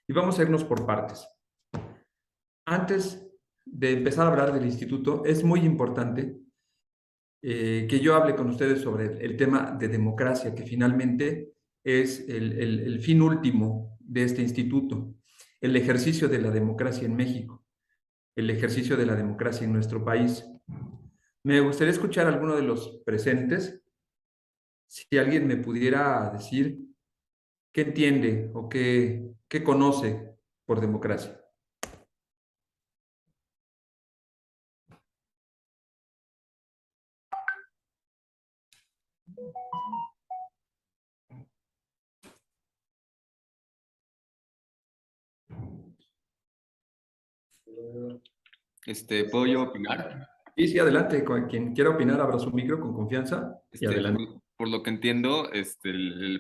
Y vamos a irnos por partes. Antes de empezar a hablar del instituto, es muy importante que yo hable con ustedes sobre el tema de democracia, que finalmente es el fin último de este instituto, el ejercicio de la democracia en México, el ejercicio de la democracia en nuestro país. Me gustaría escuchar a alguno de los presentes, si alguien me pudiera decir qué entiende o qué conoce por democracia. ¿Puedo yo opinar? Sí, sí, adelante. Quien quiera opinar, abra su micro con confianza y adelante. Por lo que entiendo,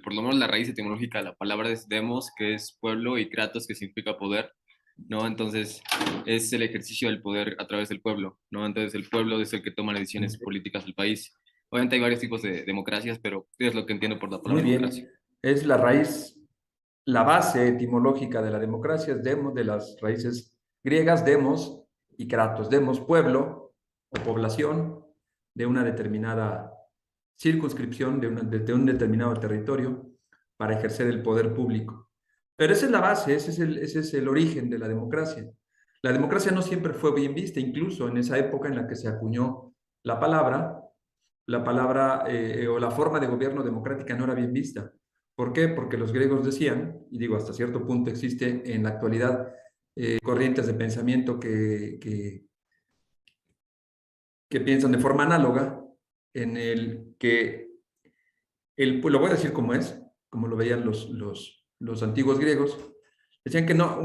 por lo menos la raíz etimológica de la palabra es demos, que es pueblo, y kratos, que significa poder, ¿no? Entonces, es el ejercicio del poder a través del pueblo, ¿no? Entonces, el pueblo es el que toma las decisiones políticas del país. Obviamente hay varios tipos de democracias, pero es lo que entiendo por la Muy palabra democracia. bien. Es la raíz, la base etimológica de la democracia, es demos, de las raíces griegas, demos y kratos. Demos, pueblo o población de una determinada circunscripción, de un determinado territorio para ejercer el poder público. Pero esa es la base, ese es el origen de la democracia. La democracia no siempre fue bien vista, incluso en esa época en la que se acuñó la palabra, la palabra o la forma de gobierno democrática no era bien vista. ¿Por qué? Porque los griegos decían, y digo, hasta cierto punto existe en la actualidad corrientes de pensamiento que piensan de forma análoga, en el que, lo voy a decir como es, como lo veían los antiguos griegos, decían que no,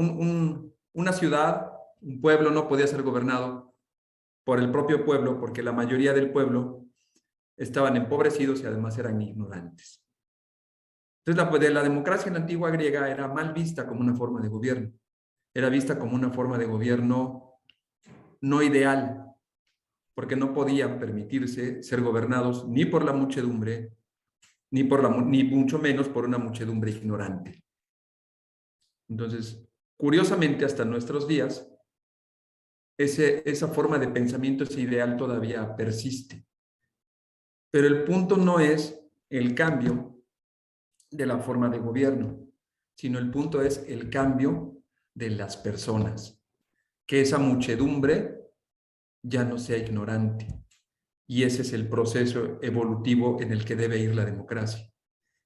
una ciudad, un pueblo no podía ser gobernado por el propio pueblo porque la mayoría del pueblo estaban empobrecidos y además eran ignorantes. Entonces, la democracia en la antigua griega era mal vista como una forma de gobierno. Era vista como una forma de gobierno no ideal, porque no podían permitirse ser gobernados ni por la muchedumbre, ni mucho menos por una muchedumbre ignorante. Entonces, curiosamente, hasta nuestros días, esa forma de pensamiento, ese ideal todavía persiste. Pero el punto no es el cambio de la forma de gobierno, sino el punto es el cambio de las personas, que esa muchedumbre ya no sea ignorante. Y ese es el proceso evolutivo en el que debe ir la democracia.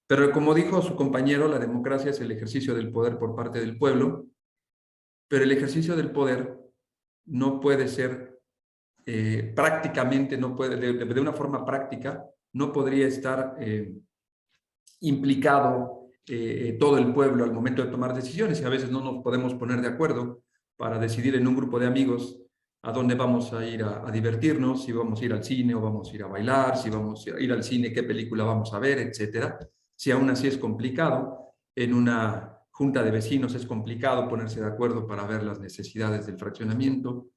Pero como dijo su compañero, la democracia es el ejercicio del poder por parte del pueblo, pero el ejercicio del poder no puede ser prácticamente, no puede, de una forma práctica, no podría estar implicado todo el pueblo al momento de tomar decisiones y a veces no nos podemos poner de acuerdo para decidir en un grupo de amigos a dónde vamos a ir a divertirnos, si vamos a ir al cine o vamos a ir a bailar, si vamos a ir al cine, qué película vamos a ver, etcétera. Si aún así es complicado, en una junta de vecinos es complicado ponerse de acuerdo para ver las necesidades del fraccionamiento,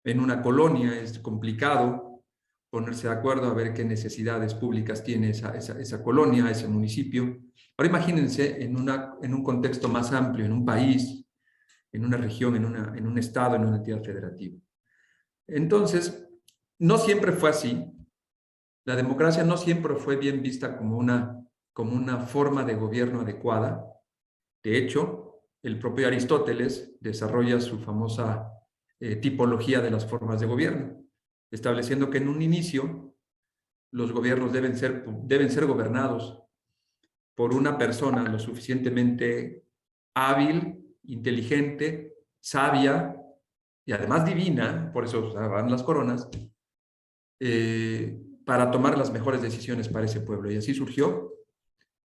en una colonia es complicado ponerse de acuerdo a ver qué necesidades públicas tiene esa colonia, ese municipio. Ahora imagínense en un contexto más amplio, en un país, en una región, en un estado, en una entidad federativa. Entonces, no siempre fue así. La democracia no siempre fue bien vista como una forma de gobierno adecuada. De hecho, el propio Aristóteles desarrolla su famosa tipología de las formas de gobierno, estableciendo que en un inicio los gobiernos deben ser gobernados por una persona lo suficientemente hábil, inteligente, sabia y además divina, por eso usaban las coronas, para tomar las mejores decisiones para ese pueblo. Y así surgió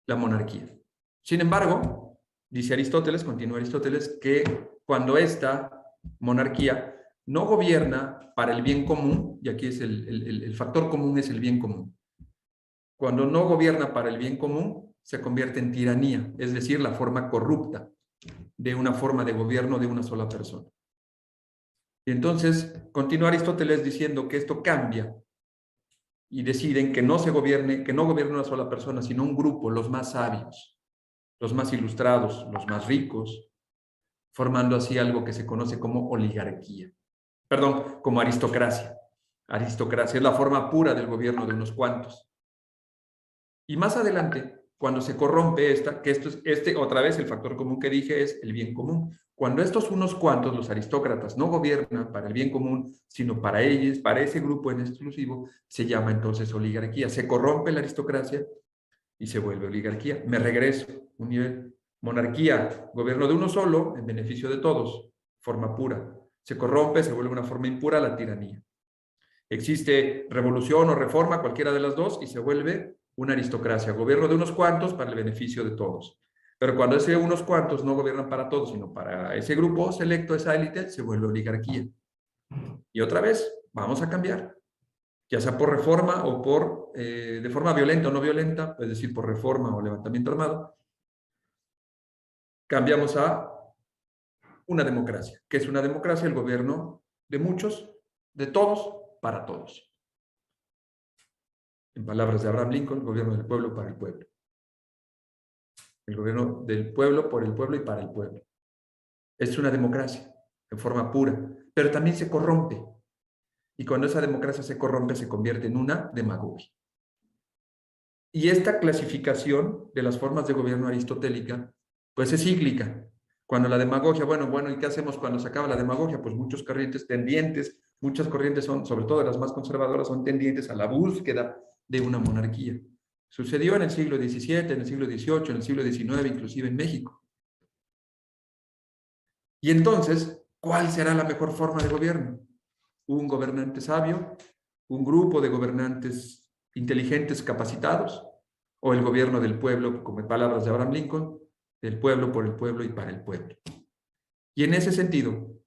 la monarquía. Sin embargo, dice Aristóteles, continúa Aristóteles, que cuando esta monarquía no gobierna para el bien común, y aquí es el factor común es el bien común, cuando no gobierna para el bien común, se convierte en tiranía, es decir, la forma corrupta de una forma de gobierno de una sola persona. Y entonces continúa Aristóteles diciendo que esto cambia y deciden que no gobierne una sola persona, sino un grupo, los más sabios, los más ilustrados, los más ricos, formando así algo que se conoce como oligarquía. Perdón, como aristocracia. Aristocracia es la forma pura del gobierno de unos cuantos. Y más adelante, cuando se corrompe esta, que esto es, otra vez el factor común que dije es el bien común. Cuando estos unos cuantos, los aristócratas, no gobiernan para el bien común, sino para ellos, para ese grupo en exclusivo, se llama entonces oligarquía. Se corrompe la aristocracia y se vuelve oligarquía. Me regreso, un nivel. Monarquía, gobierno de uno solo, en beneficio de todos, forma pura. Se corrompe, se vuelve una forma impura, la tiranía. Existe revolución o reforma, cualquiera de las dos, y se vuelve una aristocracia, gobierno de unos cuantos para el beneficio de todos. Pero cuando ese unos cuantos no gobiernan para todos, sino para ese grupo selecto, esa élite, se vuelve oligarquía. Y otra vez, vamos a cambiar, ya sea por reforma o por, de forma violenta o no violenta, es decir, por reforma o levantamiento armado, cambiamos a una democracia. ¿Qué es una democracia? El gobierno de muchos, de todos, para todos. En palabras de Abraham Lincoln, el gobierno del pueblo para el pueblo. El gobierno del pueblo, por el pueblo y para el pueblo. Es una democracia, en forma pura, pero también se corrompe. Y cuando esa democracia se corrompe, se convierte en una demagogia. Y esta clasificación de las formas de gobierno aristotélica, pues es cíclica. Cuando la demagogia, bueno, ¿y qué hacemos cuando se acaba la demagogia? Pues muchos corrientes tendientes, muchas corrientes son, sobre todo las más conservadoras, son tendientes a la búsqueda de una monarquía. Sucedió en el siglo XVII, en el siglo XVIII, en el siglo XIX, inclusive en México. Y entonces, ¿cuál será la mejor forma de gobierno? Un gobernante sabio, un grupo de gobernantes inteligentes, capacitados, o el gobierno del pueblo, como en palabras de Abraham Lincoln, del pueblo, por el pueblo y para el pueblo. Y en ese sentido,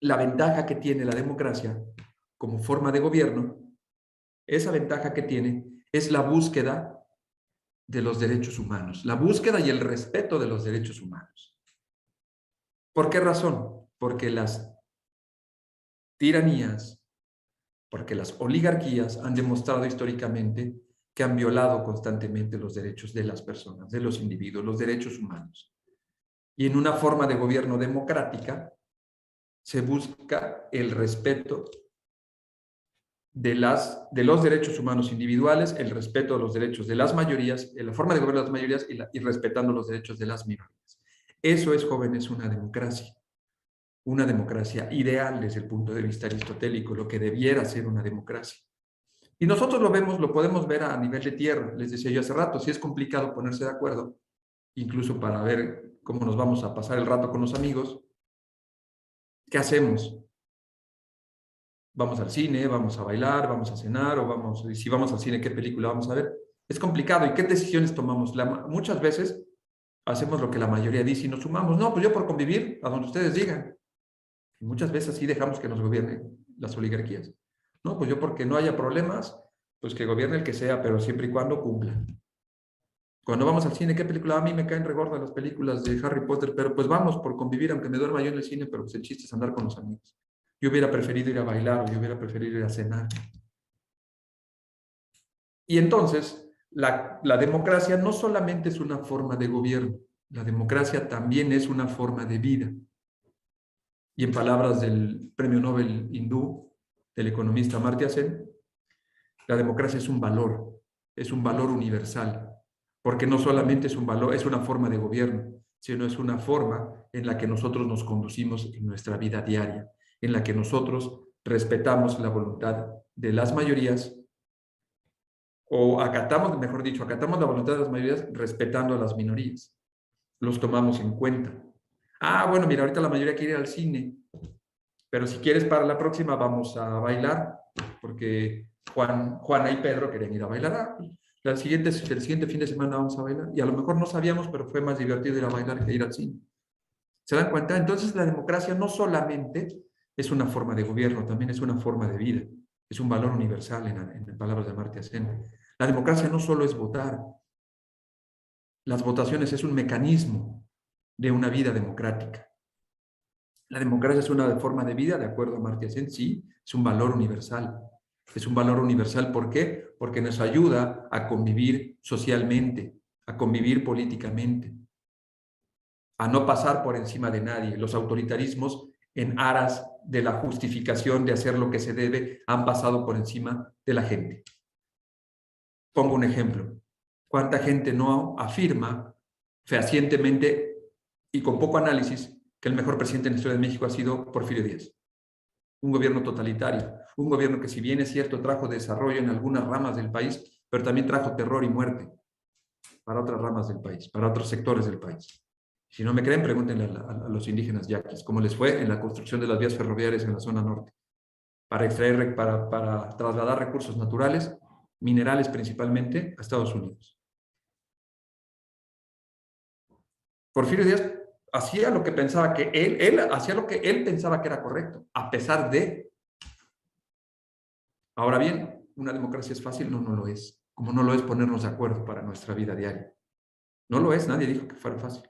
la ventaja que tiene la democracia como forma de gobierno, esa ventaja que tiene es la búsqueda de los derechos humanos, la búsqueda y el respeto de los derechos humanos. ¿Por qué razón? Porque las tiranías, porque las oligarquías han demostrado históricamente que han violado constantemente los derechos de las personas, de los individuos, los derechos humanos. Y en una forma de gobierno democrática se busca el respeto de los derechos humanos individuales, el respeto de los derechos de las mayorías, la forma de gobernar las mayorías y respetando los derechos de las minorías. Eso es, jóvenes, una democracia ideal desde el punto de vista aristotélico, lo que debiera ser una democracia. Y nosotros lo vemos, lo podemos ver a nivel de tierra. Les decía yo hace rato, si es complicado ponerse de acuerdo, incluso para ver cómo nos vamos a pasar el rato con los amigos, ¿qué hacemos? Vamos al cine, vamos a bailar, vamos a cenar, o vamos, y si vamos al cine, ¿qué película vamos a ver? Es complicado. ¿Y qué decisiones tomamos? Muchas veces hacemos lo que la mayoría dice y nos sumamos. No, pues yo por convivir, a donde ustedes digan. Y muchas veces sí dejamos que nos gobiernen las oligarquías. No, pues yo porque no haya problemas, pues que gobierne el que sea, pero siempre y cuando cumpla. Cuando vamos al cine, ¿qué película? A mí me caen regordas las películas de Harry Potter, pero pues vamos por convivir, aunque me duerma yo en el cine, pero pues el chiste es andar con los amigos. Yo hubiera preferido ir a bailar o yo hubiera preferido ir a cenar. Y entonces, la democracia no solamente es una forma de gobierno, la democracia también es una forma de vida. Y en palabras del premio Nobel hindú, del economista Amartya Sen, la democracia es un valor universal, porque no solamente es un valor, es una forma de gobierno, sino es una forma en la que nosotros nos conducimos en nuestra vida diaria, en la que nosotros respetamos la voluntad de las mayorías, o acatamos, mejor dicho, acatamos la voluntad de las mayorías respetando a las minorías. Los tomamos en cuenta. Ah, bueno, mira, ahorita la mayoría quiere ir al cine, pero si quieres para la próxima vamos a bailar, porque Juana y Pedro querían ir a bailar. Ah, el siguiente fin de semana vamos a bailar. Y a lo mejor no sabíamos, pero fue más divertido ir a bailar que ir al cine. ¿Se dan cuenta? Entonces la democracia no solamente es una forma de gobierno, también es una forma de vida. Es un valor universal en palabras de Amartya Sen. La democracia no solo es votar. Las votaciones es un mecanismo de una vida democrática. La democracia es una forma de vida, de acuerdo a Amartya Sen, sí, es un valor universal. Es un valor universal, ¿por qué? Porque nos ayuda a convivir socialmente, a convivir políticamente. a no pasar por encima de nadie. Los autoritarismos, en aras de la justificación de hacer lo que se debe, han pasado por encima de la gente. Pongo un ejemplo. ¿Cuánta gente no afirma fehacientemente y con poco análisis que el mejor presidente en la historia de México ha sido Porfirio Díaz? Un gobierno totalitario, un gobierno que, si bien es cierto, trajo desarrollo en algunas ramas del país, pero también trajo terror y muerte para otras ramas del país, para otros sectores del país. Si no me creen, pregúntenle a los indígenas yaquis cómo les fue en la construcción de las vías ferroviarias en la zona norte, para extraer, para trasladar recursos naturales, minerales principalmente, a Estados Unidos. Porfirio Díaz hacía lo que pensaba que él hacía lo que él pensaba que era correcto, a pesar de. Ahora bien, ¿una democracia es fácil? No, no lo es. Como no lo es ponernos de acuerdo para nuestra vida diaria. No lo es, nadie dijo que fuera fácil.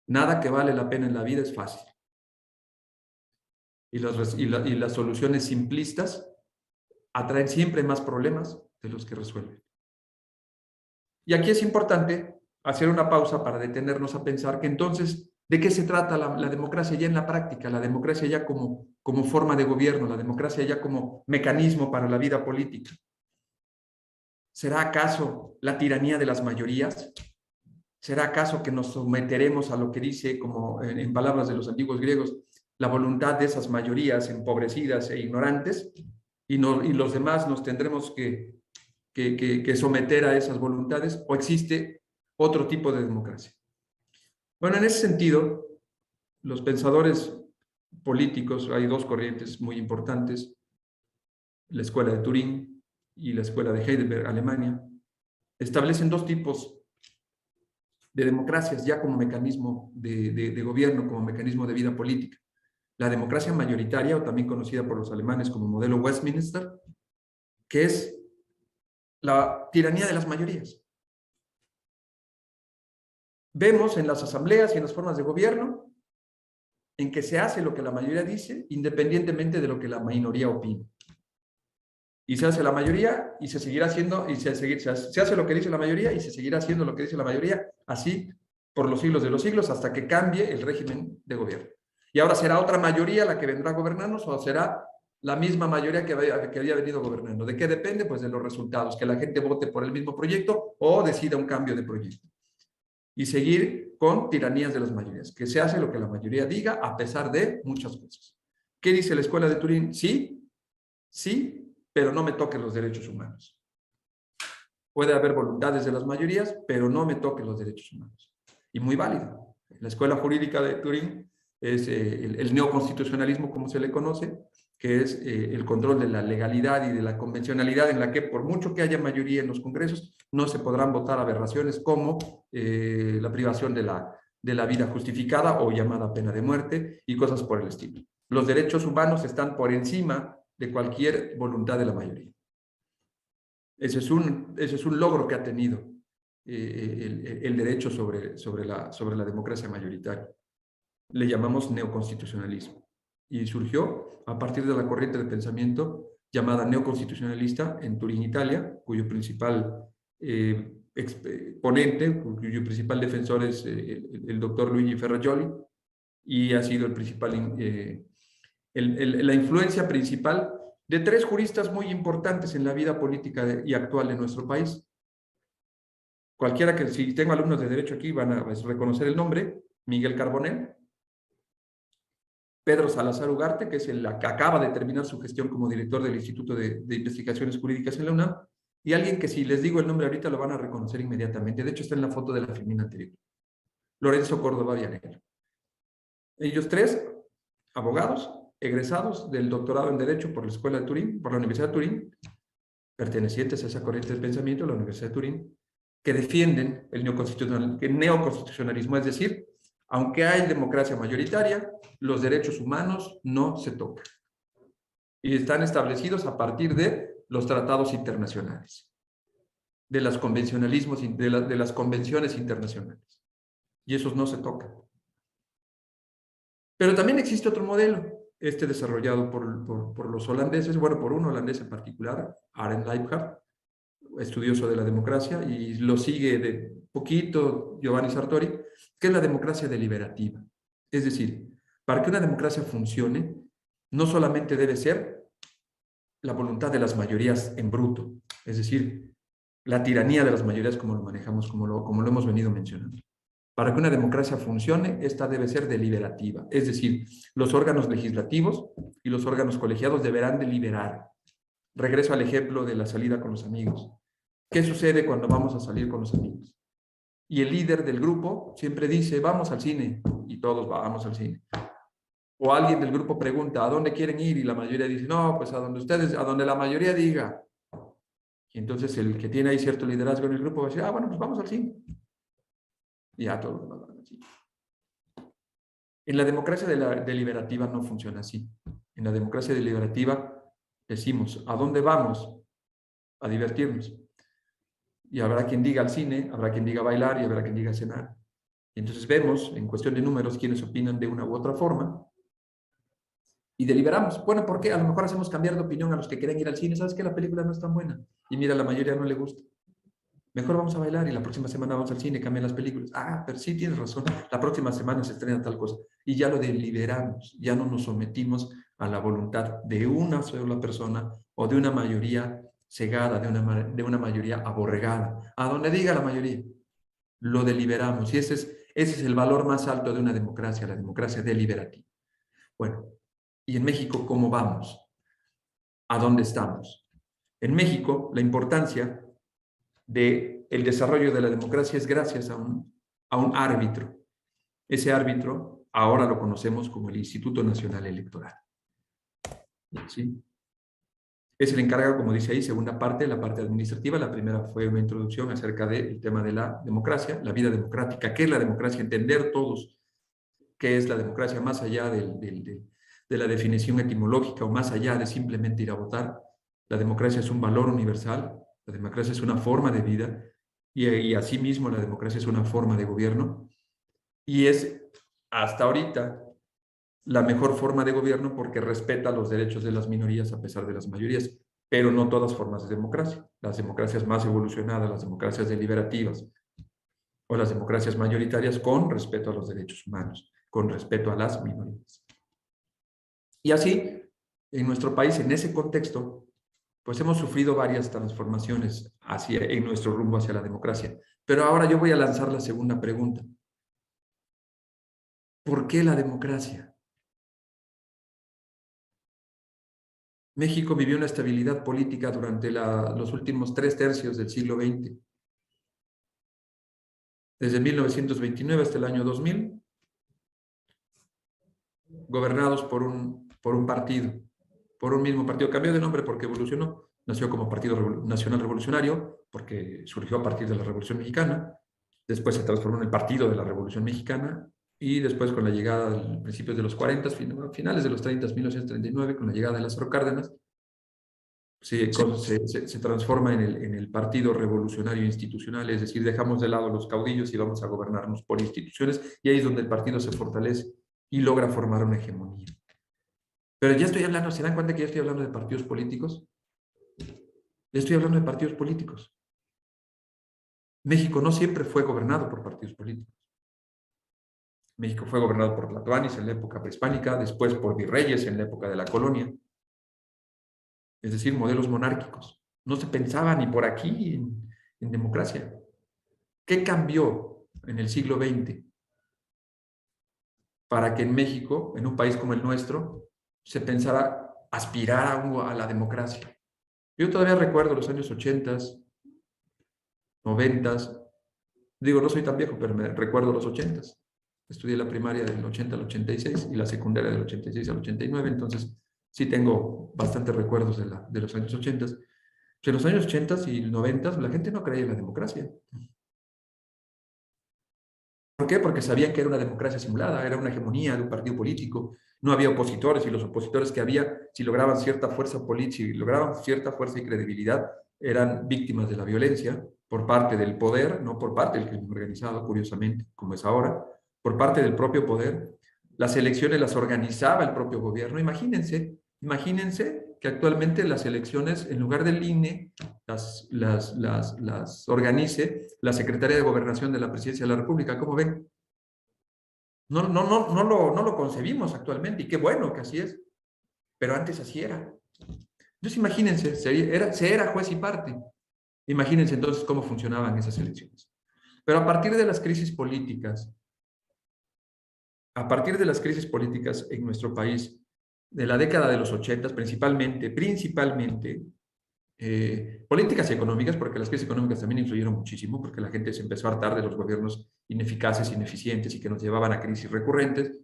Nada que vale la pena en la vida es fácil. Y las soluciones simplistas atraen siempre más problemas de los que resuelven. Y aquí es importante hacer una pausa para detenernos a pensar que entonces, ¿de qué se trata la democracia ya en la práctica? La democracia ya como forma de gobierno, la democracia ya como mecanismo para la vida política. ¿Será acaso la tiranía de las mayorías? ¿Será acaso que nos someteremos a lo que dice, como en palabras de los antiguos griegos, la voluntad de esas mayorías empobrecidas e ignorantes? Y los demás nos tendremos que someter a esas voluntades, ¿o existe otro tipo de democracia? Bueno, en ese sentido, los pensadores políticos, hay dos corrientes muy importantes, la escuela de Turín y la escuela de Heidelberg, Alemania, establecen dos tipos de democracias ya como mecanismo de gobierno, como mecanismo de vida política. La democracia mayoritaria, o también conocida por los alemanes como modelo Westminster, que es la tiranía de las mayorías. Vemos en las asambleas y en las formas de gobierno en que se hace lo que la mayoría dice, independientemente de lo que la minoría opina. Y se hace la mayoría y se seguirá haciendo, y se hace lo que dice la mayoría y se seguirá haciendo lo que dice la mayoría, así por los siglos de los siglos, hasta que cambie el régimen de gobierno. Y ahora será otra mayoría la que vendrá a gobernarnos, o será la misma mayoría que había venido gobernando. ¿De qué depende? Pues de los resultados, que la gente vote por el mismo proyecto o decida un cambio de proyecto. Y seguir con tiranías de las mayorías, que se hace lo que la mayoría diga a pesar de muchas cosas. ¿Qué dice la escuela de Turín? Sí, sí, pero no me toquen los derechos humanos. Puede haber voluntades de las mayorías, pero no me toquen los derechos humanos. Y muy válido. La escuela jurídica de Turín es el neoconstitucionalismo, como se le conoce, que es el control de la legalidad y de la convencionalidad, en la que, por mucho que haya mayoría en los congresos, no se podrán votar aberraciones como la privación de la vida justificada o llamada pena de muerte y cosas por el estilo. Los derechos humanos están por encima de cualquier voluntad de la mayoría. Ese es un logro que ha tenido el derecho sobre la democracia mayoritaria. Le llamamos neoconstitucionalismo. Y surgió a partir de la corriente de pensamiento llamada neoconstitucionalista en Turín, Italia, cuyo principal ponente, cuyo principal defensor es el doctor Luigi Ferrajoli, y ha sido la influencia principal de tres juristas muy importantes en la vida política y actual de nuestro país. Cualquiera que, si tengo alumnos de derecho aquí, van a reconocer el nombre: Miguel Carbonell, Pedro Salazar Ugarte, que es el que acaba de terminar su gestión como director del Instituto de Investigaciones Jurídicas en la UNAM, y alguien que, si les digo el nombre ahorita, lo van a reconocer inmediatamente. De hecho, está en la foto de la filmina anterior: Lorenzo Córdoba Vianello. Ellos tres, abogados, egresados del doctorado en Derecho por la Escuela de Turín, por la Universidad de Turín, pertenecientes a esa corriente de pensamiento, la Universidad de Turín, que defienden el neoconstitucionalismo, es decir, aunque hay democracia mayoritaria, los derechos humanos no se tocan. Y están establecidos a partir de los tratados internacionales, de los convencionalismos, de las convenciones internacionales. Y esos no se tocan. Pero también existe otro modelo, desarrollado por los holandeses, bueno, por un holandés en particular, Arend Leibhardt, estudioso de la democracia, y lo sigue de poquito Giovanni Sartori, ¿Qué es la democracia deliberativa? Es decir, para que una democracia funcione, no solamente debe ser la voluntad de las mayorías en bruto, es decir, la tiranía de las mayorías como lo manejamos, como lo hemos venido mencionando. Para que una democracia funcione, esta debe ser deliberativa, es decir, los órganos legislativos y los órganos colegiados deberán deliberar. Regreso al ejemplo de la salida con los amigos. ¿Qué sucede cuando vamos a salir con los amigos? Y el líder del grupo siempre dice, vamos al cine, y todos vamos al cine. O alguien del grupo pregunta, ¿a dónde quieren ir? Y la mayoría dice, no, pues a donde ustedes, a donde la mayoría diga. Y entonces el que tiene ahí cierto liderazgo en el grupo va a decir, bueno, pues vamos al cine. Y ya todos van al cine. En la democracia deliberativa no funciona así. En la democracia deliberativa decimos, ¿a dónde vamos? A divertirnos. Y habrá quien diga al cine, habrá quien diga bailar y habrá quien diga cenar. Y entonces vemos, en cuestión de números, quienes opinan de una u otra forma y deliberamos. Bueno, ¿por qué? A lo mejor hacemos cambiar de opinión a los que quieren ir al cine. ¿Sabes qué? La película no es tan buena. Y mira, a la mayoría no le gusta. Mejor vamos a bailar y la próxima semana vamos al cine, cambian las películas. Ah, pero sí tienes razón. La próxima semana se estrena tal cosa. Y ya lo deliberamos. Ya no nos sometimos a la voluntad de una sola persona o de una mayoría cegada, de una mayoría aborregada. A donde diga la mayoría. Lo deliberamos. Y ese es el valor más alto de una democracia, la democracia deliberativa. Bueno, ¿y en México cómo vamos? ¿A dónde estamos? En México, la importancia del desarrollo de la democracia es gracias a un árbitro. Ese árbitro ahora lo conocemos como el Instituto Nacional Electoral. ¿Sí? Es el encargado, como dice ahí, segunda parte, la parte administrativa. La primera fue una introducción acerca del tema de la democracia, la vida democrática. ¿Qué es la democracia? Entender todos qué es la democracia más allá de la definición etimológica o más allá de simplemente ir a votar. La democracia es un valor universal, la democracia es una forma de vida y asimismo la democracia es una forma de gobierno y es hasta ahorita la mejor forma de gobierno porque respeta los derechos de las minorías a pesar de las mayorías, pero no todas formas de democracia. Las democracias más evolucionadas, las democracias deliberativas o las democracias mayoritarias con respeto a los derechos humanos, con respeto a las minorías. Y así, en nuestro país, en ese contexto, pues hemos sufrido varias transformaciones en nuestro rumbo hacia la democracia. Pero ahora yo voy a lanzar la segunda pregunta. ¿Por qué la democracia? México vivió una estabilidad política durante los últimos 3/3 del siglo XX. Desde 1929 hasta el año 2000, gobernados por un partido, por un mismo partido. Cambió de nombre porque evolucionó. Nació como Partido Nacional Revolucionario, porque surgió a partir de la Revolución Mexicana. Después se transformó en el Partido de la Revolución Mexicana. Y después, con la llegada a principios de los 40, finales de los 30, 1939, con la llegada de Lázaro Cárdenas, se transforma en el Partido Revolucionario Institucional, es decir, dejamos de lado los caudillos y vamos a gobernarnos por instituciones, y ahí es donde el partido se fortalece y logra formar una hegemonía. Pero ya estoy hablando, ¿se dan cuenta que ya estoy hablando de partidos políticos? Ya estoy hablando de partidos políticos. México no siempre fue gobernado por partidos políticos. México fue gobernado por tlatoanis en la época prehispánica, después por virreyes en la época de la colonia, es decir, modelos monárquicos. No se pensaba ni por aquí en democracia. ¿Qué cambió en el siglo XX para que en México, en un país como el nuestro, se pensara aspirar a la democracia? Yo todavía recuerdo los años 80, 90, digo, no soy tan viejo, pero me recuerdo los 80. Estudié la primaria del 80 al 86 y la secundaria del 86 al 89, entonces sí tengo bastantes recuerdos de los años 80. En los años 80 y 90 la gente no creía en la democracia. ¿Por qué? Porque sabían que era una democracia simulada, era una hegemonía de un partido político, no había opositores y los opositores que había, si lograban cierta fuerza política, si lograban cierta fuerza y credibilidad, eran víctimas de la violencia por parte del poder, no por parte del crimen organizado, curiosamente, como es ahora, por parte del propio poder. Las elecciones las organizaba el propio gobierno. Imagínense que actualmente las elecciones, en lugar del INE, las organice la Secretaría de Gobernación de la Presidencia de la República. ¿Cómo ven? No lo concebimos actualmente, y qué bueno que así es, pero antes así era. Entonces imagínense, se era juez y parte. Imagínense entonces cómo funcionaban esas elecciones. Pero a partir de las crisis políticas, a partir de las crisis políticas en nuestro país, de la década de los 80, principalmente, políticas económicas, porque las crisis económicas también influyeron muchísimo, porque la gente se empezó a hartar de los gobiernos ineficaces, ineficientes y que nos llevaban a crisis recurrentes.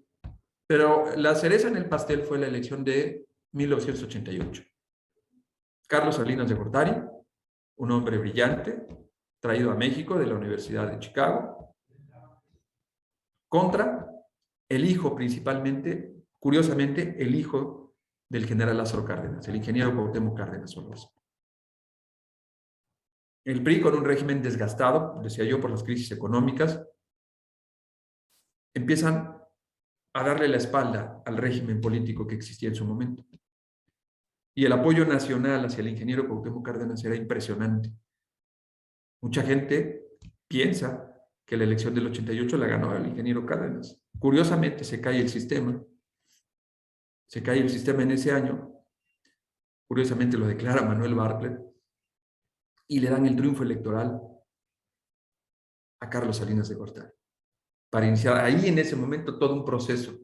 Pero la cereza en el pastel fue la elección de 1988. Carlos Salinas de Gortari, un hombre brillante, traído a México de la Universidad de Chicago, contra el hijo principalmente, curiosamente, el hijo del general Lázaro Cárdenas, el ingeniero Cuauhtémoc Cárdenas Solórzano. El PRI, con un régimen desgastado, decía yo, por las crisis económicas, empiezan a darle la espalda al régimen político que existía en su momento. Y el apoyo nacional hacia el ingeniero Cuauhtémoc Cárdenas era impresionante. Mucha gente piensa que la elección del 88 la ganó el ingeniero Cárdenas. Curiosamente, se cae el sistema. Se cae el sistema en ese año. Curiosamente lo declara Manuel Bartlett y le dan el triunfo electoral a Carlos Salinas de Gortari para iniciar ahí en ese momento todo un proceso,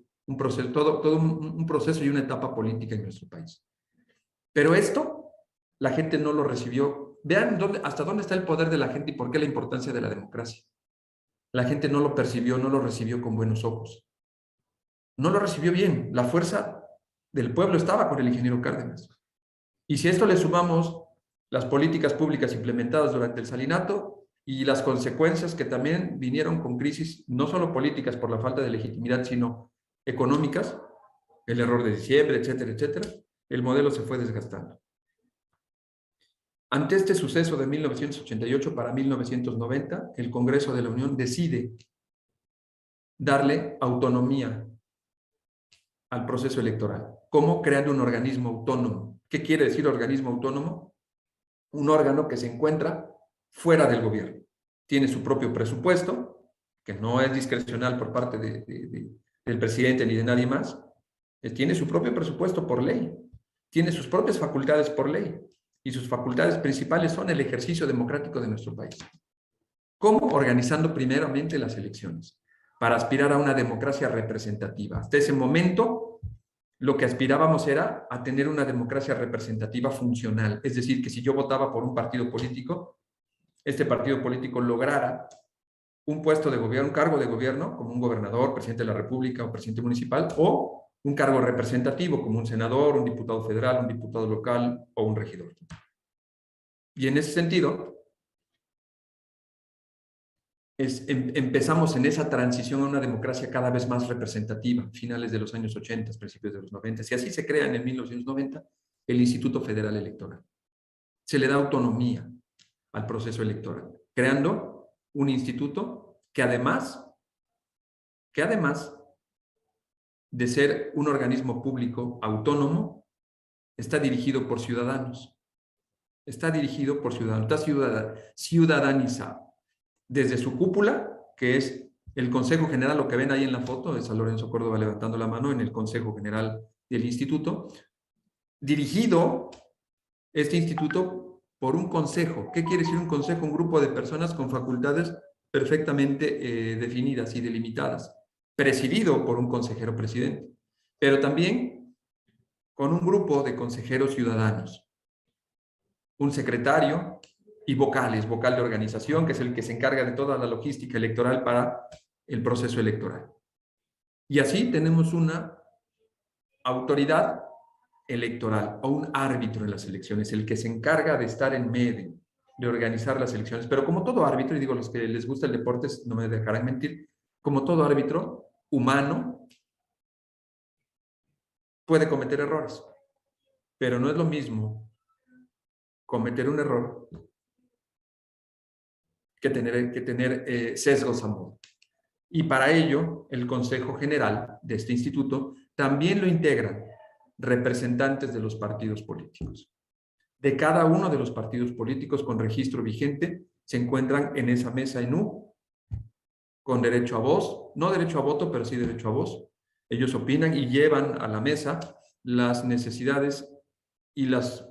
todo un proceso y una etapa política en nuestro país. Pero esto la gente no lo recibió. Vean hasta dónde está el poder de la gente y por qué la importancia de la democracia. La gente no lo percibió, no lo recibió con buenos ojos. No lo recibió bien. La fuerza del pueblo estaba con el ingeniero Cárdenas. Y si a esto le sumamos las políticas públicas implementadas durante el salinato y las consecuencias que también vinieron con crisis, no solo políticas por la falta de legitimidad, sino económicas, el error de diciembre, etcétera, etcétera, el modelo se fue desgastando. Ante este suceso de 1988 para 1990, el Congreso de la Unión decide darle autonomía al proceso electoral. ¿Cómo? Creando un organismo autónomo. ¿Qué quiere decir organismo autónomo? Un órgano que se encuentra fuera del gobierno. Tiene su propio presupuesto, que no es discrecional por parte del presidente ni de nadie más. Tiene su propio presupuesto por ley. Tiene sus propias facultades por ley. Y sus facultades principales son el ejercicio democrático de nuestro país. ¿Cómo? Organizando primeramente las elecciones, para aspirar a una democracia representativa. Hasta ese momento, lo que aspirábamos era a tener una democracia representativa funcional. Es decir, que si yo votaba por un partido político, este partido político lograra un puesto de gobierno, un cargo de gobierno, como un gobernador, presidente de la República o presidente municipal, o un cargo representativo, como un senador, un diputado federal, un diputado local o un regidor. Y en ese sentido, empezamos en esa transición a una democracia cada vez más representativa, finales de los años 80, principios de los 90, y así se crea en 1990 el Instituto Federal Electoral. Se le da autonomía al proceso electoral, creando un instituto que además de ser un organismo público autónomo, está dirigido por ciudadanos. Está dirigido por ciudadanos, está ciudadanizado. Desde su cúpula, que es el Consejo General, lo que ven ahí en la foto, es a Lorenzo Córdoba levantando la mano en el Consejo General del Instituto, dirigido este instituto por un consejo. ¿Qué quiere decir un consejo? Un grupo de personas con facultades perfectamente definidas y delimitadas, presidido por un consejero presidente, pero también con un grupo de consejeros ciudadanos, un secretario y vocales, vocal de organización, que es el que se encarga de toda la logística electoral para el proceso electoral. Y así tenemos una autoridad electoral o un árbitro en las elecciones, el que se encarga de estar en medio, de organizar las elecciones. Pero como todo árbitro, y digo, los que les gusta el deporte no me dejarán mentir, como todo árbitro humano puede cometer errores, pero no es lo mismo cometer un error que tener sesgos a modo. Y para ello, el Consejo General de este instituto también lo integran representantes de los partidos políticos. De cada uno de los partidos políticos con registro vigente se encuentran en esa mesa en U con derecho a voz, no derecho a voto, pero sí derecho a voz. Ellos opinan y llevan a la mesa las necesidades y los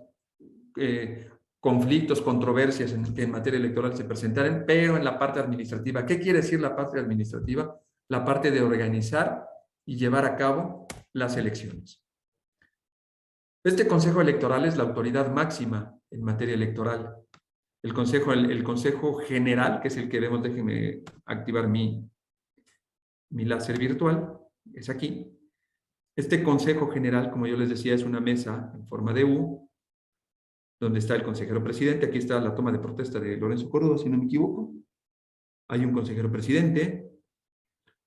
conflictos, controversias que en materia electoral se presentaren, pero en la parte administrativa. ¿Qué quiere decir la parte administrativa? La parte de organizar y llevar a cabo las elecciones. Este Consejo Electoral es la autoridad máxima en materia electoral. El Consejo General, que es el que vemos, déjenme activar mi láser virtual, es aquí. Este Consejo General, como yo les decía, es una mesa en forma de U, donde está el consejero presidente. Aquí está la toma de protesta de Lorenzo Córdoba, si no me equivoco. Hay un consejero presidente,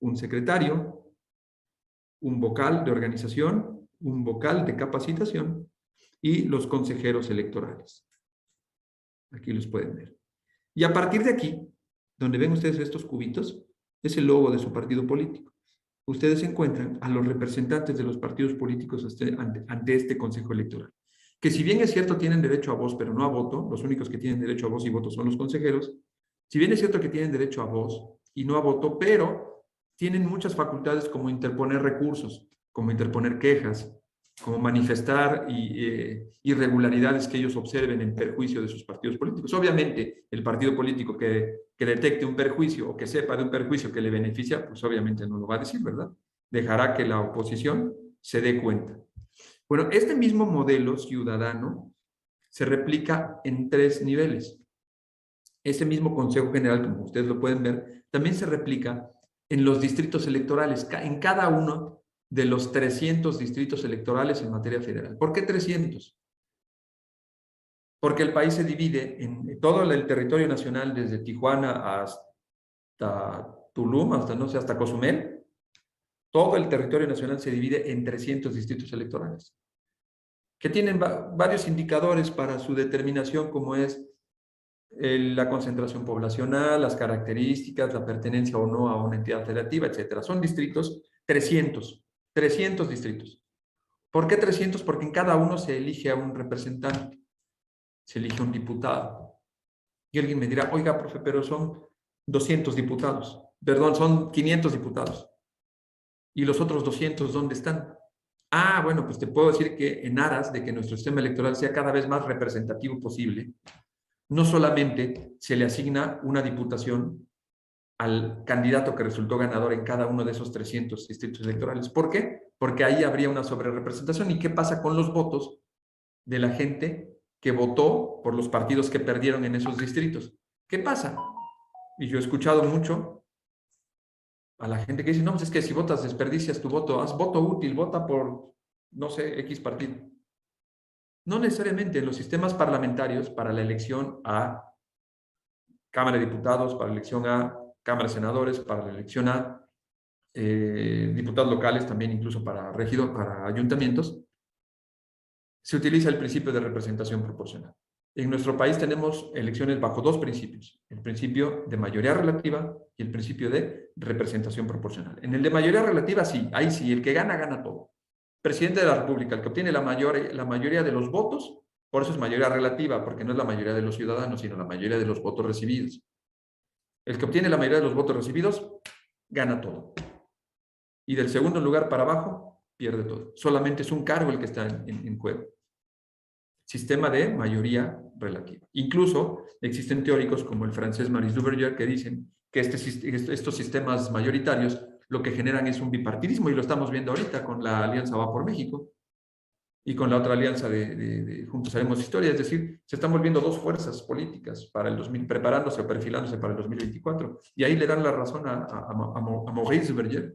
un secretario, un vocal de organización, un vocal de capacitación y los consejeros electorales. Aquí los pueden ver. Y a partir de aquí, donde ven ustedes estos cubitos, es el logo de su partido político. Ustedes encuentran a los representantes de los partidos políticos ante este Consejo Electoral. Que si bien es cierto tienen derecho a voz, pero no a voto, los únicos que tienen derecho a voz y voto son los consejeros, si bien es cierto que tienen derecho a voz y no a voto, pero tienen muchas facultades como interponer recursos, como interponer quejas, como manifestar irregularidades que ellos observen en perjuicio de sus partidos políticos. Obviamente, el partido político que detecte un perjuicio o que sepa de un perjuicio que le beneficia, pues obviamente no lo va a decir, ¿verdad? Dejará que la oposición se dé cuenta. Bueno, este mismo modelo ciudadano se replica en 3 niveles. Ese mismo Consejo General, como ustedes lo pueden ver, también se replica en los distritos electorales, en cada uno de los 300 distritos electorales en materia federal. ¿Por qué 300? Porque el país se divide en todo el territorio nacional, desde Tijuana hasta Tulum, hasta, no sé, hasta Cozumel. Todo el territorio nacional se divide en 300 distritos electorales, que tienen varios indicadores para su determinación, como es la concentración poblacional, las características, la pertenencia o no a una entidad federativa, etcétera. Son distritos 300 distritos. ¿Por qué 300? Porque en cada uno se elige a un representante, se elige un diputado. Y alguien me dirá, oiga, profe, pero son 200 diputados. Perdón, son 500 diputados. ¿Y los otros 200 dónde están? Ah, bueno, pues te puedo decir que en aras de que nuestro sistema electoral sea cada vez más representativo posible, no solamente se le asigna una diputación al candidato que resultó ganador en cada uno de esos 300 distritos electorales. ¿Por qué? Porque ahí habría una sobrerepresentación. ¿Y qué pasa con los votos de la gente que votó por los partidos que perdieron en esos distritos? ¿Qué pasa? Y yo he escuchado mucho a la gente que dice, no, pues es que si votas desperdicias tu voto, haz voto útil, vota por, no sé, X partido. No necesariamente en los sistemas parlamentarios para la elección a Cámara de Diputados, para la elección a Cámara de Senadores, para la elección a diputados locales, también incluso para regidores, para ayuntamientos, se utiliza el principio de representación proporcional. En nuestro país tenemos elecciones bajo 2 principios, el principio de mayoría relativa y el principio de representación proporcional. En el de mayoría relativa, sí, ahí sí, el que gana, gana todo. Presidente de la República, el que obtiene la mayoría de los votos, por eso es mayoría relativa, porque no es la mayoría de los ciudadanos, sino la mayoría de los votos recibidos. El que obtiene la mayoría de los votos recibidos, gana todo. Y del segundo lugar para abajo, pierde todo. Solamente es un cargo el que está en juego. Sistema de mayoría relativa. Incluso existen teóricos como el francés Maurice Duverger que dicen que estos sistemas mayoritarios lo que generan es un bipartidismo, y lo estamos viendo ahorita con la Alianza Va por México y con la otra alianza de Juntos Haremos Historia. Es decir, se están volviendo 2 fuerzas políticas para el 2000, preparándose o perfilándose para el 2024. Y ahí le dan la razón a Maurice Duverger,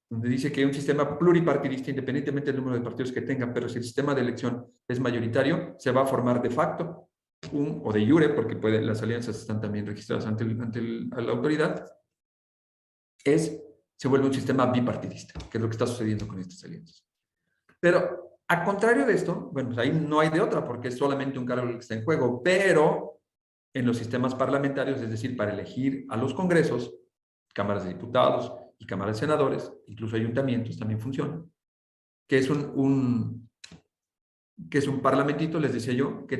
donde dice que un sistema pluripartidista, independientemente del número de partidos que tenga, pero si el sistema de elección es mayoritario, se va a formar de facto o de jure, porque las alianzas están también registradas ante la autoridad, se vuelve un sistema bipartidista, que es lo que está sucediendo con estas alianzas. Pero, a contrario de esto, bueno, pues ahí no hay de otra, porque es solamente un cargo el que está en juego, pero en los sistemas parlamentarios, es decir, para elegir a los congresos, cámaras de diputados y cámaras de senadores, incluso ayuntamientos también funcionan, que es un parlamentito, les decía yo, que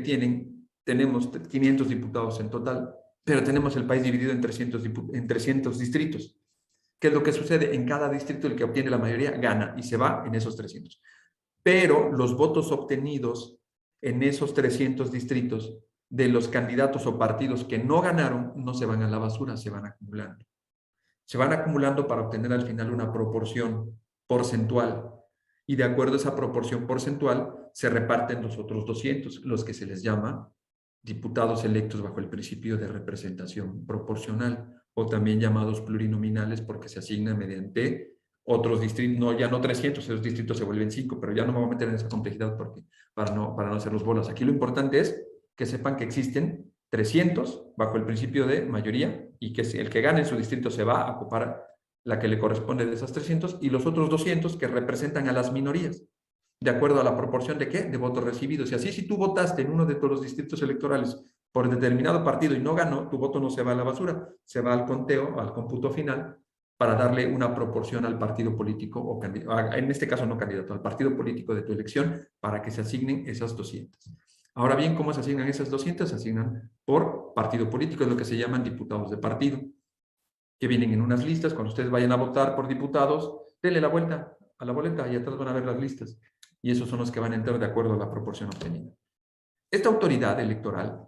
tenemos 500 diputados en total, pero tenemos el país dividido en 300 distritos. ¿Qué es lo que sucede? En cada distrito el que obtiene la mayoría gana y se va en esos 300. Pero los votos obtenidos en esos 300 distritos de los candidatos o partidos que no ganaron no se van a la basura, se van acumulando. Se van acumulando para obtener al final una proporción porcentual. Y de acuerdo a esa proporción porcentual se reparten los otros 200, los que se les llama diputados electos bajo el principio de representación proporcional, o también llamados plurinominales porque se asignan mediante otros distritos, no, ya no 300, esos distritos se vuelven 5, pero ya no me voy a meter en esa complejidad porque, para no hacerlos bolas. Aquí lo importante es que sepan que existen 300 bajo el principio de mayoría y que el que gane en su distrito se va a ocupar la que le corresponde de esas 300 y los otros 200 que representan a las minorías, de acuerdo a la proporción de ¿qué? De votos recibidos. Y así, si tú votaste en uno de todos los distritos electorales por determinado partido y no ganó, tu voto no se va a la basura, se va al conteo, al cómputo final, para darle una proporción al partido político, o en este caso no candidato, al partido político de tu elección, para que se asignen esas 200. Ahora bien, ¿cómo se asignan esas 200? Se asignan por partido político, es lo que se llaman diputados de partido, que vienen en unas listas. Cuando ustedes vayan a votar por diputados, denle la vuelta a la boleta y atrás van a ver las listas. Y esos son los que van a entrar de acuerdo a la proporción obtenida. Esta autoridad electoral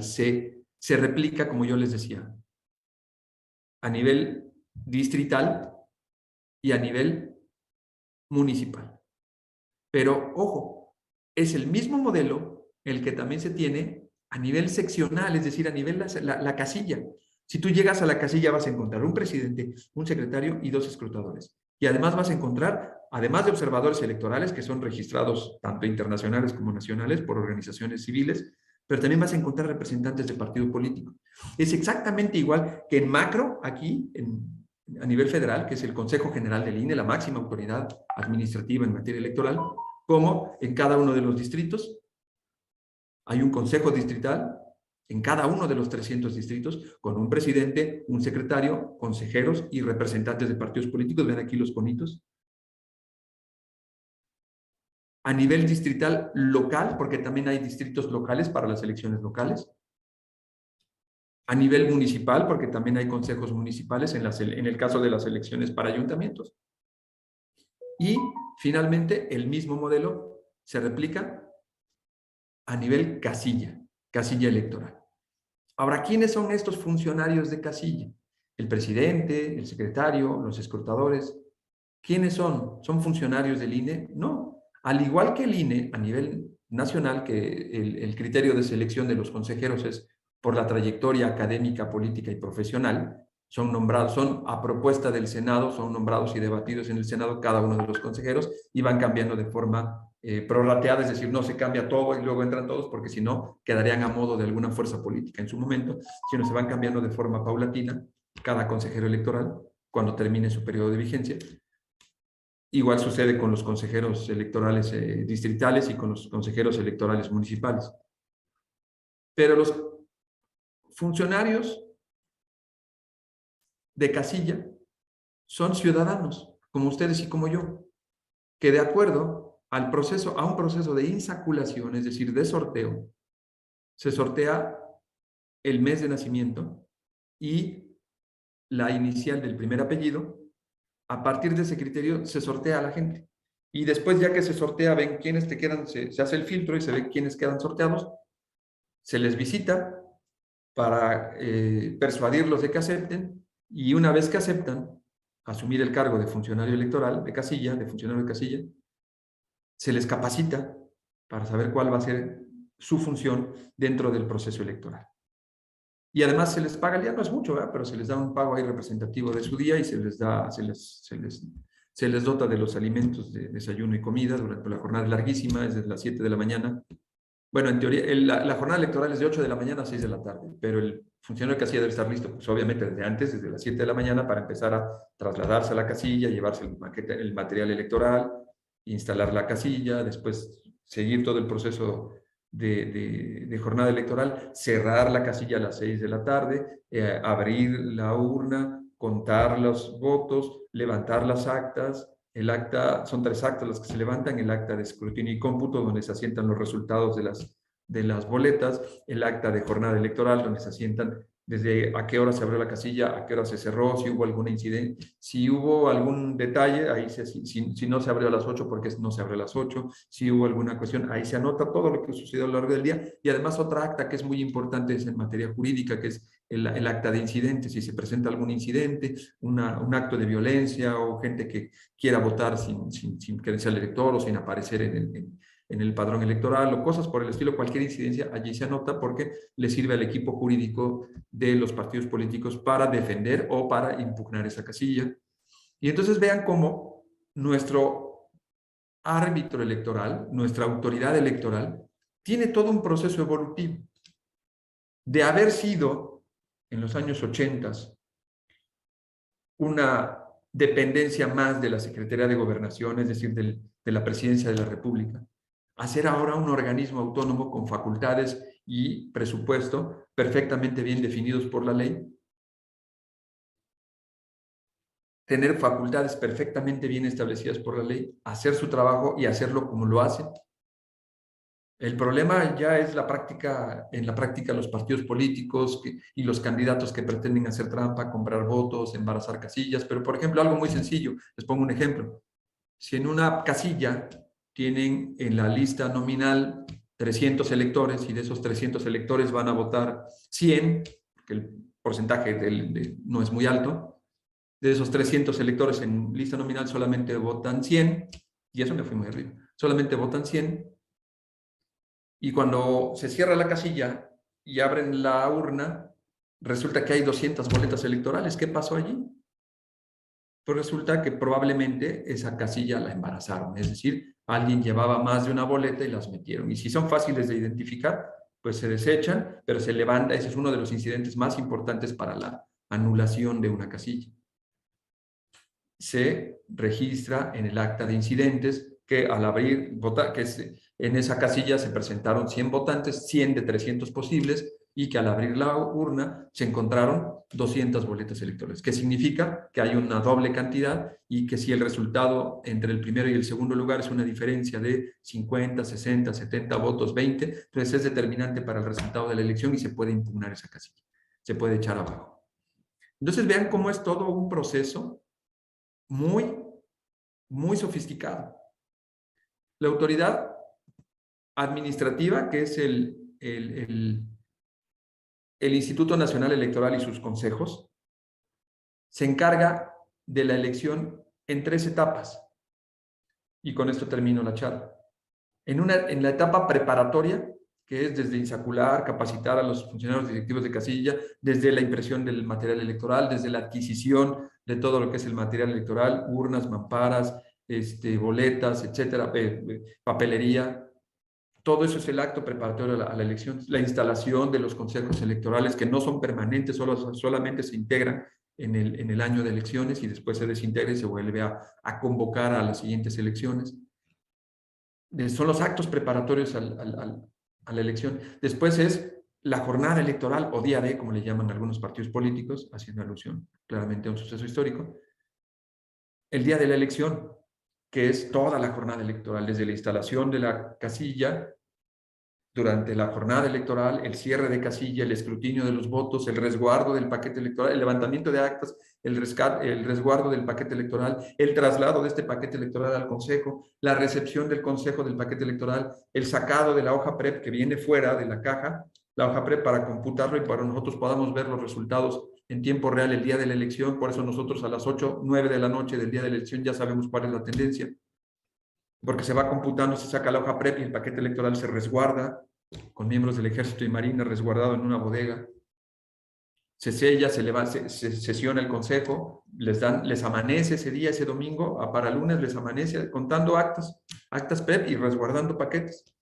se replica, como yo les decía, a nivel distrital y a nivel municipal. Pero, ojo, es el mismo modelo el que también se tiene a nivel seccional, es decir, a nivel la casilla. Si tú llegas a la casilla vas a encontrar un presidente, un secretario y 2 escrutadores. Y además vas a encontrar, además de observadores electorales, que son registrados tanto internacionales como nacionales por organizaciones civiles, pero también vas a encontrar representantes de partido político. Es exactamente igual que en macro, aquí, a nivel federal, que es el Consejo General del INE, la máxima autoridad administrativa en materia electoral, como en cada uno de los distritos hay un consejo distrital en cada uno de los 300 distritos, con un presidente, un secretario, consejeros y representantes de partidos políticos. Ven aquí los conitos. A nivel distrital local, porque también hay distritos locales para las elecciones locales. A nivel municipal, porque también hay consejos municipales en el caso de las elecciones para ayuntamientos. Y finalmente, el mismo modelo se replica a nivel casilla electoral. Ahora, ¿quiénes son estos funcionarios de casilla? El presidente, el secretario, los escrutadores. ¿Quiénes son? ¿Son funcionarios del INE? No. Al igual que el INE, a nivel nacional, que el criterio de selección de los consejeros es por la trayectoria académica, política y profesional, son nombrados, son a propuesta del Senado, son nombrados y debatidos en el Senado cada uno de los consejeros y van cambiando de forma prorrateada, es decir, no se cambia todo y luego entran todos, porque si no, quedarían a modo de alguna fuerza política en su momento, sino se van cambiando de forma paulatina cada consejero electoral cuando termine su periodo de vigencia. Igual sucede con los consejeros electorales distritales y con los consejeros electorales municipales. Pero los funcionarios de casilla son ciudadanos, como ustedes y como yo, que de acuerdo a un proceso de insaculación, es decir, de sorteo, se sortea el mes de nacimiento y la inicial del primer apellido. A partir de ese criterio se sortea a la gente. Y después, ya que se sortea, ven quiénes te quedan, se hace el filtro y se ve quiénes quedan sorteados, se les visita para persuadirlos de que acepten, y una vez que aceptan asumir el cargo de funcionario electoral, de casilla, de funcionario de casilla, se les capacita para saber cuál va a ser su función dentro del proceso electoral. Y además se les paga, el día no es mucho, ¿verdad? Pero se les da un pago ahí representativo de su día y se les dota de los alimentos de desayuno y comida durante la jornada larguísima, es desde las 7 de la mañana. Bueno, en teoría, la jornada electoral es de 8 de la mañana a 6 de la tarde, pero el funcionario de casilla debe estar listo, pues obviamente desde antes, desde las 7 de la mañana, para empezar a trasladarse a la casilla, llevarse el material electoral, instalar la casilla, después seguir todo el proceso de jornada electoral, cerrar la casilla a las 6 de la tarde, abrir la urna, contar los votos, levantar las actas. El acta, son 3 actas las que se levantan: el acta de escrutinio y cómputo, donde se asientan los resultados de las boletas, el acta de jornada electoral, donde se asientan desde a qué hora se abrió la casilla, a qué hora se cerró, si hubo algún incidente, si hubo algún detalle, ahí si no se abrió a las 8, porque no se abrió a las 8, si hubo alguna cuestión, ahí se anota todo lo que sucedió a lo largo del día. Y además otra acta que es muy importante es en materia jurídica, que es el acta de incidente, si se presenta algún incidente, un acto de violencia o gente que quiera votar sin querer ser elector o sin aparecer en el padrón electoral o cosas por el estilo, cualquier incidencia allí se anota porque le sirve al equipo jurídico de los partidos políticos para defender o para impugnar esa casilla. Y entonces vean cómo nuestro árbitro electoral, nuestra autoridad electoral, tiene todo un proceso evolutivo de haber sido en los años 80 una dependencia más de la Secretaría de Gobernación, es decir, de la Presidencia de la República, a ser ahora un organismo autónomo con facultades y presupuesto perfectamente bien definidos por la ley, tener facultades perfectamente bien establecidas por la ley, hacer su trabajo y hacerlo como lo hacen. El problema ya es en la práctica los partidos políticos y los candidatos que pretenden hacer trampa, comprar votos, embarazar casillas, pero por ejemplo, algo muy sencillo, les pongo un ejemplo. Si en una casilla tienen en la lista nominal 300 electores y de esos 300 electores van a votar 100, porque el porcentaje no es muy alto, de esos 300 electores en lista nominal solamente votan 100, y eso me fui muy arriba, solamente votan 100, y cuando se cierra la casilla y abren la urna, resulta que hay 200 boletas electorales. ¿Qué pasó allí? Pues resulta que probablemente esa casilla la embarazaron, es decir, alguien llevaba más de una boleta y las metieron. Y si son fáciles de identificar, pues se desechan, pero se levanta. Ese es uno de los incidentes más importantes para la anulación de una casilla. Se registra en el acta de incidentes que al abrir, en esa casilla se presentaron 100 votantes, 100 de 300 posibles, y que al abrir la urna se encontraron 200 boletas electorales, que significa que hay una doble cantidad y que si el resultado entre el primero y el segundo lugar es una diferencia de 50, 60, 70 votos, 20, entonces es determinante para el resultado de la elección y se puede impugnar esa casilla, se puede echar abajo. Entonces vean cómo es todo un proceso muy, muy sofisticado. La autoridad administrativa, que es el Instituto Nacional Electoral y sus consejos, se encarga de la elección en 3 etapas. Y con esto termino la charla. En la etapa preparatoria, que es desde insacular, capacitar a los funcionarios directivos de casilla, desde la impresión del material electoral, desde la adquisición de todo lo que es el material electoral, urnas, mamparas, boletas, etcétera, papelería. Todo eso es el acto preparatorio a la elección. La instalación de los consejos electorales, que no son permanentes, solamente se integran en el año de elecciones y después se desintegra y se vuelve a convocar a las siguientes elecciones. Son los actos preparatorios a la elección. Después es la jornada electoral, o día D, como le llaman algunos partidos políticos, haciendo alusión claramente a un suceso histórico. El día de la elección, que es toda la jornada electoral, desde la instalación de la casilla, durante la jornada electoral, el cierre de casilla, el escrutinio de los votos, el resguardo del paquete electoral, el levantamiento de actas, el resguardo del paquete electoral, el traslado de este paquete electoral al Consejo, la recepción del Consejo del paquete electoral, el sacado de la hoja PREP que viene fuera de la caja, la hoja PREP para computarlo y para nosotros podamos ver los resultados en tiempo real el día de la elección. Por eso nosotros a las 8, 9 de la noche del día de la elección ya sabemos cuál es la tendencia, porque se va computando, se saca la hoja PREP y el paquete electoral se resguarda con miembros del Ejército y Marina resguardado en una bodega. Se sella, se sesiona el consejo, les amanece ese día, ese domingo, para lunes les amanece contando actas PREP y resguardando paquetes.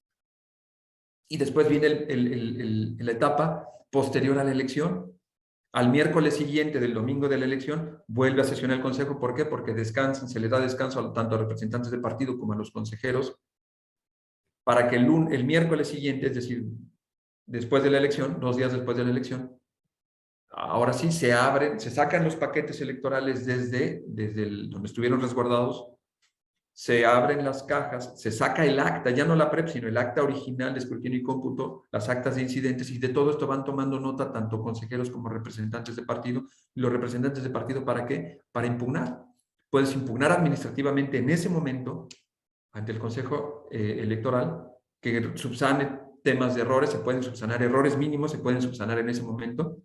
Y después viene la etapa posterior a la elección. Al miércoles siguiente del domingo de la elección, vuelve a sesionar el consejo. ¿Por qué? Porque descansan, se les da descanso tanto a representantes del partido como a los consejeros, para que el miércoles siguiente, es decir, después de la elección, 2 días después de la elección, ahora sí se abren, se sacan los paquetes electorales desde donde estuvieron resguardados, se abren las cajas, se saca el acta, ya no la PREP, sino el acta original de escrutinio y cómputo, las actas de incidentes, y de todo esto van tomando nota tanto consejeros como representantes de partido. ¿Y los representantes de partido para qué? Para impugnar. Puedes impugnar administrativamente en ese momento ante el Consejo Electoral que subsane temas de errores, se pueden subsanar errores mínimos, se pueden subsanar en ese momento,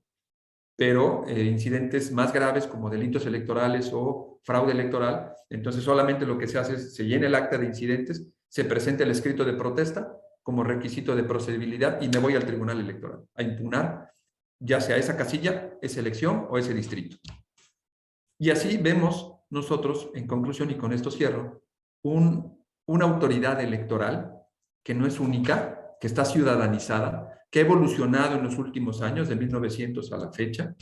pero incidentes más graves como delitos electorales o fraude electoral, entonces solamente lo que se hace es se llena el acta de incidentes, se presenta el escrito de protesta como requisito de procedibilidad y me voy al Tribunal Electoral a impugnar ya sea esa casilla, esa elección o ese distrito. Y así vemos nosotros, en conclusión, y con esto cierro, una autoridad electoral que no es única, que está ciudadanizada, que ha evolucionado en los últimos años, de 1900 a la fecha,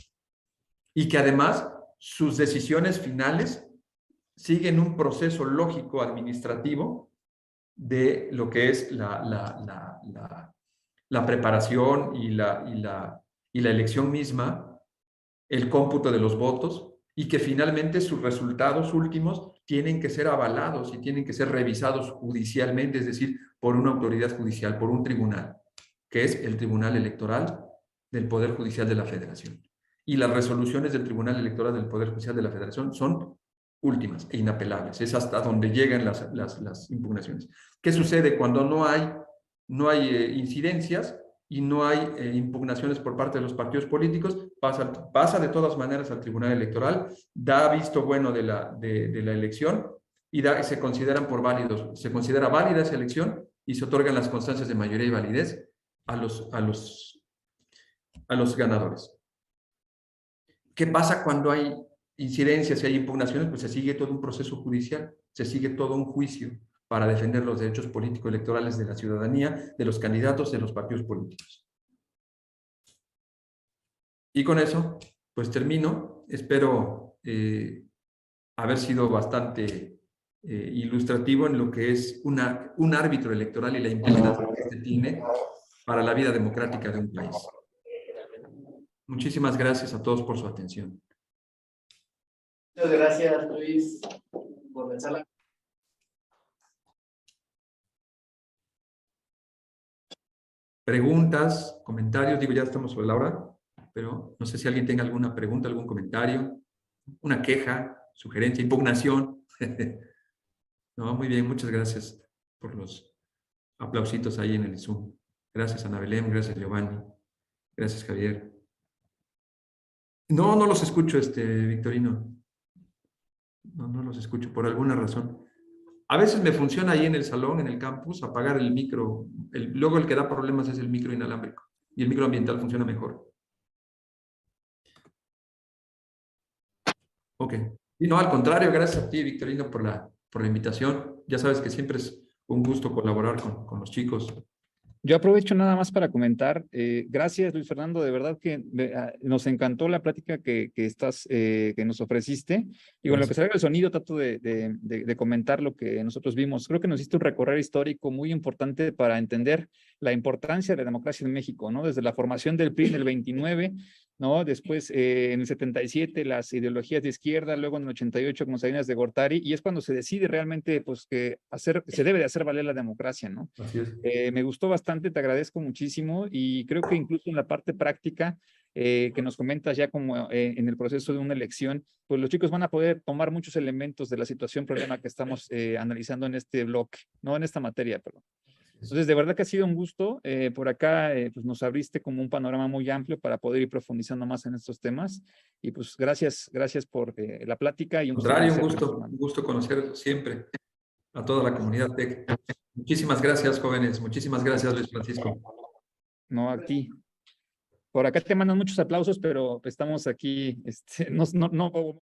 y que además sus decisiones finales siguen un proceso lógico administrativo de lo que es la preparación y la elección misma, el cómputo de los votos, y que finalmente sus resultados últimos tienen que ser avalados y tienen que ser revisados judicialmente, es decir, por una autoridad judicial, por un tribunal, que es el Tribunal Electoral del Poder Judicial de la Federación. Y las resoluciones del Tribunal Electoral del Poder Judicial de la Federación son últimas e inapelables. Es hasta donde llegan las impugnaciones. ¿Qué sucede cuando no hay incidencias y no hay impugnaciones por parte de los partidos políticos? Pasa de todas maneras al Tribunal Electoral, da visto bueno de la elección y se consideran por válidos. Se considera válida esa elección y se otorgan las constancias de mayoría y validez a los ganadores. ¿Qué pasa cuando hay incidencias y hay impugnaciones? Pues se sigue todo un proceso judicial, se sigue todo un juicio para defender los derechos políticos electorales de la ciudadanía, de los candidatos, de los partidos políticos. Y con eso, pues termino. Espero haber sido bastante ilustrativo en lo que es un árbitro electoral y la implicación que este tiene para la vida democrática de un país. Muchísimas gracias a todos por su atención. Muchas gracias, Luis, por la charla. Preguntas, comentarios, digo, ya estamos sobre la hora, pero no sé si alguien tenga alguna pregunta, algún comentario, una queja, sugerencia, impugnación. No, muy bien, muchas gracias por los aplausitos ahí en el Zoom. Gracias, Ana Belén, gracias, Giovanni, gracias, Javier. No los escucho, Victorino. No los escucho por alguna razón. A veces me funciona ahí en el salón, en el campus, apagar el micro. Luego el que da problemas es el micro inalámbrico. Y el micro ambiental funciona mejor. Ok. Y no, al contrario, gracias a ti, Victorino, por la invitación. Ya sabes que siempre es un gusto colaborar con los chicos. Yo aprovecho nada más para comentar, gracias Luis Fernando, de verdad que nos encantó la plática que nos ofreciste, y con lo que salga el sonido trato de comentar lo que nosotros vimos. Creo que nos hiciste un recorrido histórico muy importante para entender la importancia de la democracia en México, ¿no? Desde la formación del PRI en el 29, ¿no? Después en el 77 las ideologías de izquierda, luego en el 88 con Salinas de Gortari, y es cuando se decide realmente pues que se debe de hacer valer la democracia, ¿no? Así es. Me gustó bastante, te agradezco muchísimo, y creo que incluso en la parte práctica que nos comentas ya como en el proceso de una elección, pues los chicos van a poder tomar muchos elementos de la situación, problema que estamos analizando en este bloque, no en esta materia, perdón. Entonces, de verdad que ha sido un gusto. Por acá pues nos abriste como un panorama muy amplio para poder ir profundizando más en estos temas. Y pues gracias por la plática. Y un gusto conocer siempre a toda la comunidad TEC. Muchísimas gracias, jóvenes. Muchísimas gracias, Luis Francisco. No, a ti. Por acá te mandan muchos aplausos, pero estamos aquí, no